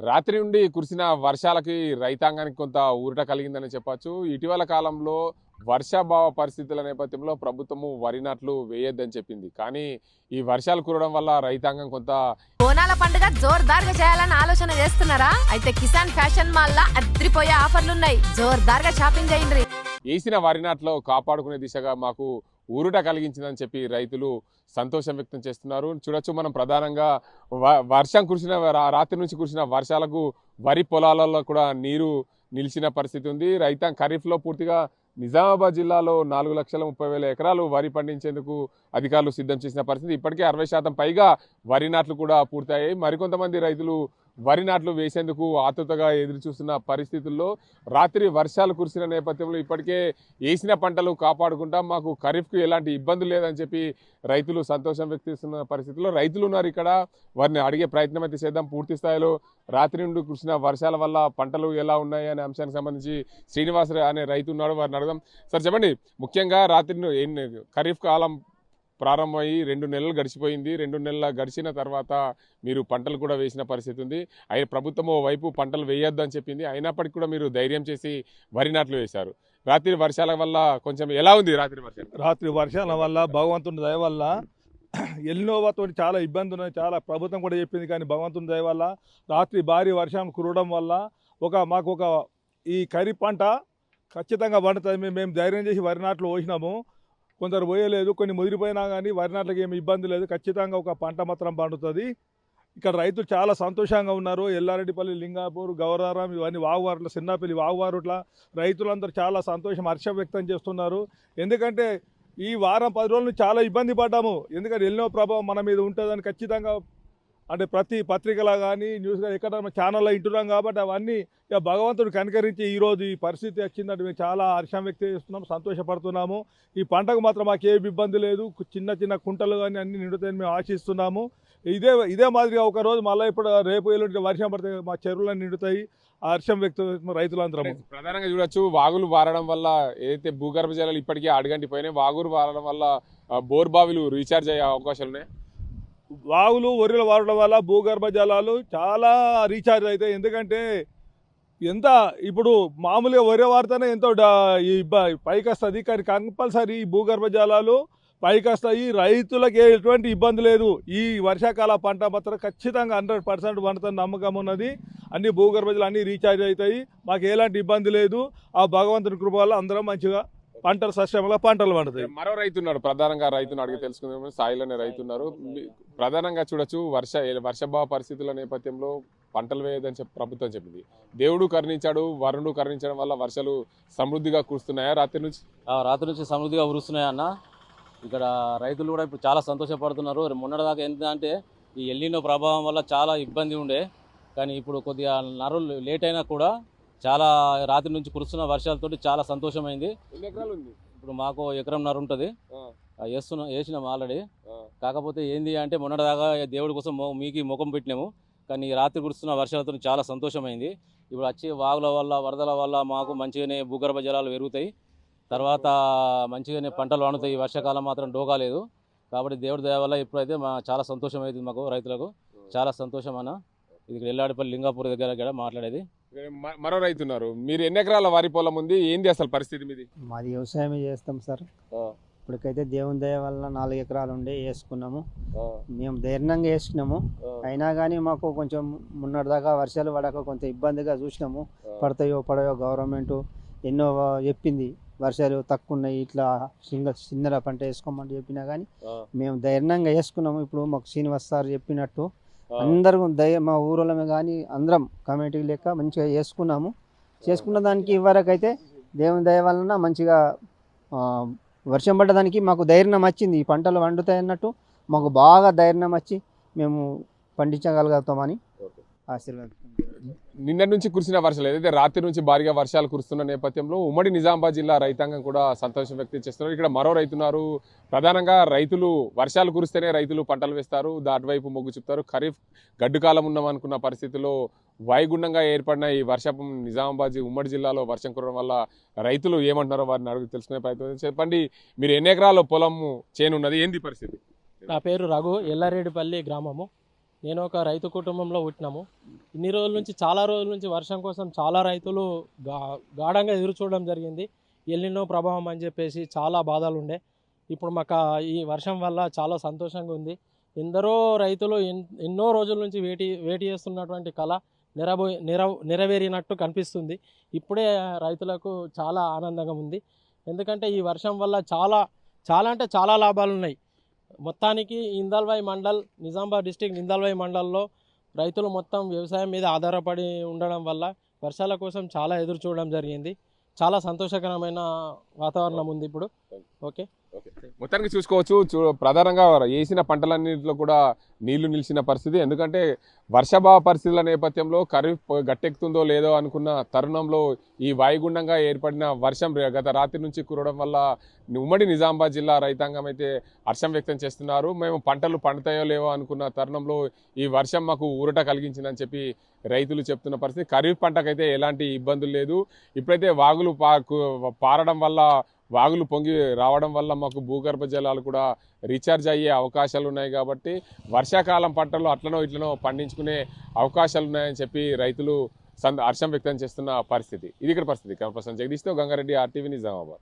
రాత్రి నుండి కురిసిన వర్షాలకి రైతాంగానికి కొంత ఊరట కలిగిందని చెప్పొచ్చు. ఇటీవల కాలంలో వర్షాభావ పరిస్థితుల నేపథ్యంలో ప్రభుత్వము వరి నాట్లు వేయొద్దని చెప్పింది. కానీ ఈ వర్షాలు కురవడం వల్ల రైతాంగం కొంత బోనాల పండుగ జోర్దార్గా చేయాలని ఆలోచన చేస్తున్నారా? అయితే కిసాన్ ఫ్యాషన్ మాల్ లా అద్రిపోయే ఆఫర్లున్నాయి. జోర్దార్గా షాపింగ్ చేయండి. వేసిన వరి నాట్లో కాపాడుకునే దిశగా మాకు ఊరుట కలిగించిందని చెప్పి రైతులు సంతోషం వ్యక్తం చేస్తున్నారు. చూడొచ్చు మనం ప్రధానంగా వర్షం కురిసిన రాత్రి నుంచి కురిసిన వర్షాలకు వరి పొలాలలో కూడా నీరు నిలిచిన పరిస్థితి ఉంది. ఖరీఫ్లో పూర్తిగా నిజామాబాద్ జిల్లాలో 4,30,000 ఎకరాలు వరి పండించేందుకు అధికారులు సిద్ధం చేసిన పరిస్థితి. ఇప్పటికే 60% పైగా వరి నాట్లు కూడా పూర్తయ్యాయి. మరికొంతమంది రైతులు వరి నాట్లు వేసేందుకు ఆతృతగా ఎదురు చూస్తున్న పరిస్థితుల్లో రాత్రి వర్షాలు కురిసిన నేపథ్యంలో ఇప్పటికే వేసిన పంటలు కాపాడుకుంటాం, మాకు ఖరీఫ్కు ఎలాంటి ఇబ్బంది లేదని చెప్పి రైతులు సంతోషం వ్యక్తిస్తున్న పరిస్థితుల్లో రైతులు ఉన్నారు. ఇక్కడ వారిని అడిగే ప్రయత్నం అయితే చేద్దాం. పూర్తి స్థాయిలో రాత్రి నుండి కురిసిన వర్షాల వల్ల పంటలు ఎలా ఉన్నాయి అనే అంశానికి సంబంధించి శ్రీనివాస్ అనే రైతు ఉన్నాడు, వారిని అడగదాం. సార్ చెప్పండి, ముఖ్యంగా రాత్రి ఖరీఫ్ కాలం ప్రారంభమయ్యి 2 నెలలు గడిచిపోయింది. 2 నెలల గడిచిన తర్వాత మీరు పంటలు కూడా వేసిన పరిస్థితి ఉంది. అయిన ప్రభుత్వం వైపు పంటలు వేయొద్దు అని చెప్పింది, అయినప్పటికీ కూడా మీరు ధైర్యం చేసి వరి నాట్లు వేశారు. రాత్రి వర్షాల వల్ల కొంచెం ఎలా ఉంది? రాత్రి వర్షాల వల్ల భగవంతుని దయ వల్ల ఎల్నోవాతో చాలా ఇబ్బంది ఉన్నాయి. చాలా ప్రభుత్వం కూడా చెప్పింది, కానీ భగవంతుని దయ వల్ల రాత్రి భారీ వర్షం కురవడం వల్ల మాకు ఈ ఖరీఫ్ పంట ఖచ్చితంగా పండుతుంది. మేము ధైర్యం చేసి వరి నాట్లు పోసినాము. కొందరు పోయలేదు, కొన్ని ముదిరిపోయినా కానీ వరి నాట్లకి ఏమి ఇబ్బంది లేదు. ఖచ్చితంగా ఒక పంట మాత్రం పండుతుంది. ఇక్కడ రైతులు చాలా సంతోషంగా ఉన్నారు. ఎల్లారెడ్డిపల్లి, లింగాపూర్, గౌరారం, ఇవన్నీ వాగువారుల, చిన్నపల్లి వాగువారుట్ల రైతులందరూ చాలా సంతోషం, హర్షం వ్యక్తం చేస్తున్నారు. ఎందుకంటే ఈ వారం 10 రోజులు చాలా ఇబ్బంది పడ్డాము. ఎందుకంటే ఎన్నో ప్రభావం మన మీద ఉంటుందని ఖచ్చితంగా, అంటే ప్రతి పత్రికలో కానీ న్యూస్ కానీ ఎక్కడ ఛానల్లో వింటున్నాం కాబట్టి అవన్నీ ఇక భగవంతుడు కనికరించి ఈరోజు ఈ పరిస్థితి వచ్చిందంటే మేము చాలా హర్షం వ్యక్తం చేస్తున్నాము, సంతోషపడుతున్నాము. ఈ పంటకు మాత్రం మాకు ఏ ఇబ్బంది లేదు. చిన్న చిన్న కుంటలు కానీ అన్ని నిండుతాయని మేము ఆశిస్తున్నాము. ఇదే మాదిరిగా ఒకరోజు మళ్ళీ ఇప్పుడు రేపు ఎల్లుండి వర్షం పడితే మా చెరువులను నిండుతాయి. హర్షం వ్యక్తం రైతులందరము. ప్రధానంగా చూడొచ్చు, వాగులు వారడం వల్ల ఏదైతే భూగర్భ జలాలు ఇప్పటికే అడుగంటిపోయినాయి, వాగులు వారడం వల్ల బోర్ బావిలు రీఛార్జ్ అయ్యే అవకాశాలు ఉన్నాయి. వాగులు వరిలు వాడడం వల్ల భూగర్భ జలాలు చాలా రీఛార్జ్ అవుతాయి. ఎందుకంటే ఇప్పుడు మామూలుగా వరి వాడితేనే ఎంతో పైకి వస్తుంది, కానీ కంపల్సరీ ఈ భూగర్భ జలాలు పైకి వస్తాయి. రైతులకు ఎటువంటి ఇబ్బంది లేదు. ఈ వర్షాకాల పంట మాత్రం ఖచ్చితంగా 100% పండుతుంది నమ్మకం ఉన్నది. అన్ని భూగర్భ జలాలు అన్నీ రీఛార్జ్ అవుతాయి. మాకు ఎలాంటి ఇబ్బంది లేదు. ఆ భగవంతుని కృప వల్ల అందరం మంచిగా పంటలు సస్యంగా పంటలు పండుతాయి. మరో రైతు ఉన్నాడు, ప్రధానంగా రైతును అడిగి తెలుసుకుందాం. సాయిల్ అనే రైతు ఉన్నారు. ప్రధానంగా చూడొచ్చు, వర్షభావ పరిస్థితుల నేపథ్యంలో పంటలు వేయదని చెప్పి ప్రభుత్వం చెప్పింది. దేవుడు కరుణించాడు, వరుణుడు కరుణించడం వల్ల వర్షాలు సమృద్ధిగా కురుస్తున్నాయా? రాత్రి నుంచి సమృద్ధిగా కురుస్తున్నాయా అన్న. ఇక్కడ రైతులు కూడా ఇప్పుడు చాలా సంతోషపడుతున్నారు. మొన్నటిదాకా ఏంటంటే ఈ ఎల్నినో ప్రభావం వల్ల చాలా ఇబ్బంది ఉండే, కానీ ఇప్పుడు కొద్దిగా నరులు లేట్ అయినా కూడా చాలా రాత్రి నుంచి కురుస్తున్న వర్షాలతో చాలా సంతోషమైంది. ఎన్ని ఎకరాలు ఉంది? ఇప్పుడు మాకు 1.5 ఎకరం ఉంటుంది, వేసినాము ఆల్రెడీ. కాకపోతే ఏంది అంటే మొన్నటిదాకా దేవుడి కోసం మీకు ముఖం పెట్టినాము, కానీ రాత్రి కురుస్తున్న వర్షాలతో చాలా సంతోషమైంది. ఇప్పుడు వచ్చి వాగుల వల్ల, వరదల వల్ల మాకు మంచిగానే భూగర్భ జలాలు పెరుగుతాయి, తర్వాత మంచిగానే పంటలు పండుతాయి. వర్షాకాలం మాత్రం డోకా లేదు. కాబట్టి దేవుడి దయ వల్ల ఇప్పుడైతే చాలా సంతోషం అవుతుంది మాకు రైతులకు, చాలా సంతోషం అన్న. ఇది ఎల్లారెడ్డిపల్లి లింగాపూర్ దగ్గర మాట్లాడేది. మరో రైతు ఉన్నారు. మీరు ఎన్ని ఎకరాల వరి పొలం ఉంది? ఏంది అసలు పరిస్థితి మీది? మాది వ్యవసాయమే చేస్తాం సార్. ఇప్పటికైతే దేవుని దయ వల్ల 4 ఎకరాలు ఉండే వేసుకున్నాము. మేము ధైర్యంగా వేసుకున్నాము. అయినా కానీ మాకు కొంచెం మొన్నటిదాకా వర్షాలు పడక కొంచెం ఇబ్బందిగా చూసినాము. పడతాయో పడయో గవర్నమెంట్ ఎన్నో చెప్పింది, వర్షాలు తక్కువ ఉన్నాయి, ఇట్లా చిన్నర పంట వేసుకోమని చెప్పినా కానీ మేము ధైర్యంగా వేసుకున్నాము. ఇప్పుడు మాకు శ్రీనివాస్ సార్ చెప్పినట్టు అందరూ మా ఊరోళ్ళమే కానీ అందరం కమిటీ లెక్క మంచిగా చేసుకున్న దానికి ఇవరకైతే దేవుని దయ వలన మంచిగా వర్షం పడ్డదానికి మాకు ధైర్యం వచ్చింది. ఈ పంటలు వండుతాయి అన్నట్టు మాకు బాగా ధైర్యం వచ్చి మేము పండించగలుగుతామని ఆశీర్వాదం. నిన్న నుంచి కురిసిన వర్షాలు ఏదైతే రాత్రి నుంచి భారీగా వర్షాలు కురుస్తున్న నేపథ్యంలో ఉమ్మడి నిజామాబాద్ జిల్లా రైతాంగం కూడా సంతోషం వ్యక్తం చేస్తున్నారు. ఇక్కడ మరో రైతున్నారు. ప్రధానంగా రైతులు వర్షాలు కురిస్తేనే రైతులు పంటలు వేస్తారు, అటువైపు మొగ్గు చూపుతారు. ఖరీఫ్ గడ్డు కాలం ఉన్నామనుకున్న పరిస్థితుల్లో వాయుగుండంగా ఏర్పడిన ఈ వర్షం నిజామాబాద్ ఉమ్మడి జిల్లాలో వర్షం కురవడం వల్ల రైతులు ఏమంటున్నారో వారిని అడుగు తెలుసుకునే ప్రయత్నం చెప్పండి. మీరు ఎన్ని ఎకరాల పొలం చేనున్నది, ఏంది పరిస్థితి? నా పేరు రఘు, ఎల్లారెడ్డిపల్లి గ్రామము. నేను ఒక రైతు కుటుంబంలో పుట్టినాము. ఇన్ని రోజుల నుంచి చాలా రోజుల నుంచి వర్షం కోసం చాలా రైతులు గాఢంగా ఎదురు చూడడం జరిగింది. ఎల్నినో ప్రభావం అని చెప్పేసి చాలా బాధలు ఉండే. ఇప్పుడు మాకు ఈ వర్షం వల్ల చాలా సంతోషంగా ఉంది. ఎందరో రైతులు ఎన్నో రోజుల నుంచి వేటి చేస్తున్నటువంటి కళ నెరవేరినట్టు కనిపిస్తుంది. ఇప్పుడే రైతులకు చాలా ఆనందంగా ఉంది. ఎందుకంటే ఈ వర్షం వల్ల చాలా అంటే చాలా లాభాలు ఉన్నాయి. మొత్తానికి ఇందల్వాయి మండల్, నిజామాబాద్ డిస్టిక్ ఇందల్వాయి మండల్లో రైతులు మొత్తం వ్యవసాయం మీద ఆధారపడి ఉండడం వల్ల వర్షాల కోసం చాలా ఎదురు చూడడం జరిగింది. చాలా సంతోషకరమైన వాతావరణం ఉంది ఇప్పుడు. ఓకే, మొత్తానికి చూసుకోవచ్చు. ప్రధానంగా వేసిన పంటలన్నింటిలో కూడా నీళ్లు నిలిచిన పరిస్థితి. ఎందుకంటే వర్షాభావ పరిస్థితుల నేపథ్యంలో ఖరీఫ్ గట్టెక్కుతుందో లేదో అనుకున్న తరుణంలో ఈ వాయుగుండంగా ఏర్పడిన వర్షం గత రాత్రి నుంచి కురవడం వల్ల ఉమ్మడి నిజామాబాద్ జిల్లా రైతాంగం అయితే హర్షం వ్యక్తం చేస్తున్నారు. మేము పంటలు పండుతాయో లేవో అనుకున్న తరుణంలో ఈ వర్షం మాకు ఊరట కలిగించిందని చెప్పి రైతులు చెప్తున్న పరిస్థితి. ఖరీఫ్ పంటకైతే ఎలాంటి ఇబ్బందులు లేదు. ఇప్పుడైతే వాగులు పారడం వల్ల, వాగులు పొంగి రావడం వల్ల మాకు భూగర్భ జలాలు కూడా రీఛార్జ్ అయ్యే అవకాశాలు ఉన్నాయి. కాబట్టి వర్షాకాలం పంటలు అట్లనో ఇట్లనో పండించుకునే అవకాశాలు ఉన్నాయని చెప్పి రైతులు హర్షం వ్యక్తం చేస్తున్న పరిస్థితి. ఇది ఇక్కడ పరిస్థితి. కనపర్సన్ జగదీష్తో గంగారెడ్డి, RTV నిజామాబాద్.